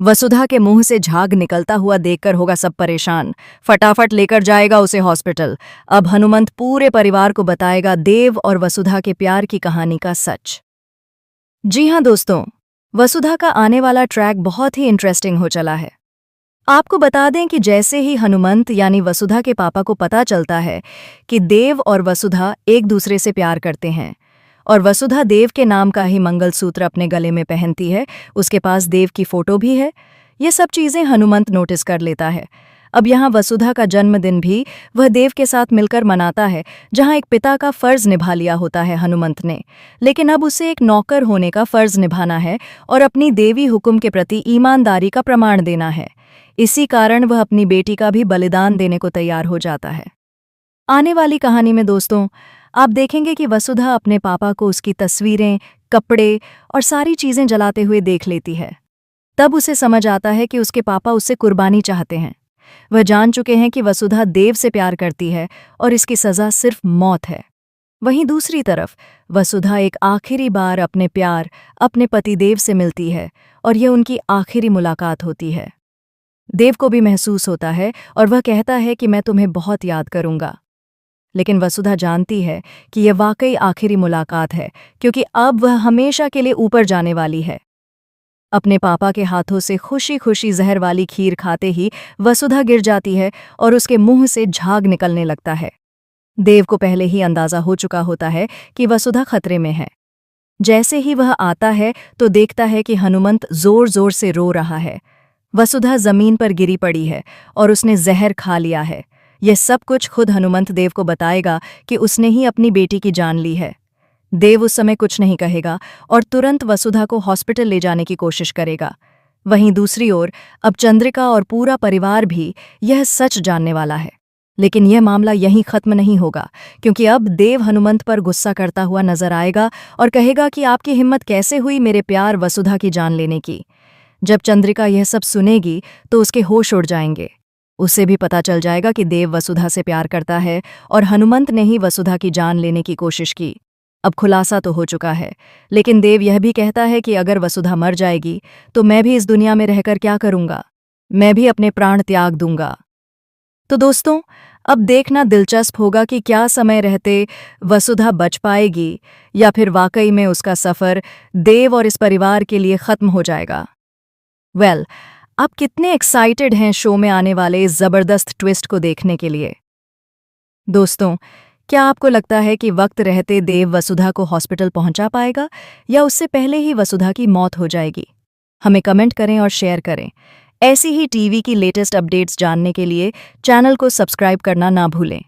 वसुधा के मुंह से झाग निकलता हुआ देखकर होगा सब परेशान। फटाफट लेकर जाएगा उसे हॉस्पिटल। अब हनुमंत पूरे परिवार को बताएगा देव और वसुधा के प्यार की कहानी का सच। जी हाँ दोस्तों, वसुधा का आने वाला ट्रैक बहुत ही इंटरेस्टिंग हो चला है। आपको बता दें कि जैसे ही हनुमंत यानी वसुधा के पापा को पता चलता है कि देव और वसुधा एक दूसरे से प्यार करते हैं और वसुधा देव के नाम का ही मंगलसूत्र अपने गले में पहनती है, उसके पास देव की फोटो भी है, ये सब चीजें हनुमंत नोटिस कर लेता है। अब यहाँ वसुधा का जन्मदिन भी वह देव के साथ मिलकर मनाता है, जहाँ एक पिता का फर्ज निभा लिया होता है हनुमंत ने, लेकिन अब उसे एक नौकर होने का फर्ज निभाना है और अपनी देवी हुक्म के प्रति ईमानदारी का प्रमाण देना है। इसी कारण वह अपनी बेटी का भी बलिदान देने को तैयार हो जाता है। आने वाली कहानी में दोस्तों आप देखेंगे कि वसुधा अपने पापा को उसकी तस्वीरें, कपड़े और सारी चीजें जलाते हुए देख लेती है। तब उसे समझ आता है कि उसके पापा उससे कुर्बानी चाहते हैं। वह जान चुके हैं कि वसुधा देव से प्यार करती है और इसकी सजा सिर्फ मौत है। वहीं दूसरी तरफ वसुधा एक आखिरी बार अपने प्यार, अपने पति देव से मिलती है और यह उनकी आखिरी मुलाकात होती है। देव को भी महसूस होता है और वह कहता है कि मैं तुम्हें बहुत याद करूंगा। लेकिन वसुधा जानती है कि यह वाकई आखिरी मुलाकात है, क्योंकि अब वह हमेशा के लिए ऊपर जाने वाली है। अपने पापा के हाथों से खुशी खुशी जहर वाली खीर खाते ही वसुधा गिर जाती है और उसके मुंह से झाग निकलने लगता है। देव को पहले ही अंदाजा हो चुका होता है कि वसुधा खतरे में है। जैसे ही वह आता है तो देखता है कि हनुमंत जोर जोर से रो रहा है। वसुधा जमीन पर गिरी पड़ी है और उसने जहर खा लिया है। यह सब कुछ खुद हनुमंत देव को बताएगा कि उसने ही अपनी बेटी की जान ली है। देव उस समय कुछ नहीं कहेगा और तुरंत वसुधा को हॉस्पिटल ले जाने की कोशिश करेगा। वहीं दूसरी ओर अब चंद्रिका और पूरा परिवार भी यह सच जानने वाला है। लेकिन यह मामला यहीं खत्म नहीं होगा, क्योंकि अब देव हनुमंत पर गुस्सा करता हुआ नजर आएगा और कहेगा कि आपकी हिम्मत कैसे हुई मेरे प्यार वसुधा की जान लेने की। जब चंद्रिका यह सब सुनेगी तो उसके होश उड़ जाएंगे। उसे भी पता चल जाएगा कि देव वसुधा से प्यार करता है और हनुमंत ने ही वसुधा की जान लेने की कोशिश की। अब खुलासा तो हो चुका है, लेकिन देव यह भी कहता है कि अगर वसुधा मर जाएगी तो मैं भी इस दुनिया में रहकर क्या करूंगा, मैं भी अपने प्राण त्याग दूंगा। तो दोस्तों अब देखना दिलचस्प होगा कि क्या समय रहते वसुधा बच पाएगी या फिर वाकई में उसका सफ़र देव और इस परिवार के लिए ख़त्म हो जाएगा। आप कितने एक्साइटेड हैं शो में आने वाले इस ज़बरदस्त ट्विस्ट को देखने के लिए? दोस्तों, क्या आपको लगता है कि वक्त रहते देव वसुधा को हॉस्पिटल पहुंचा पाएगा या उससे पहले ही वसुधा की मौत हो जाएगी? हमें कमेंट करें और शेयर करें। ऐसी ही टीवी की लेटेस्ट अपडेट्स जानने के लिए चैनल को सब्सक्राइब करना ना भूलें।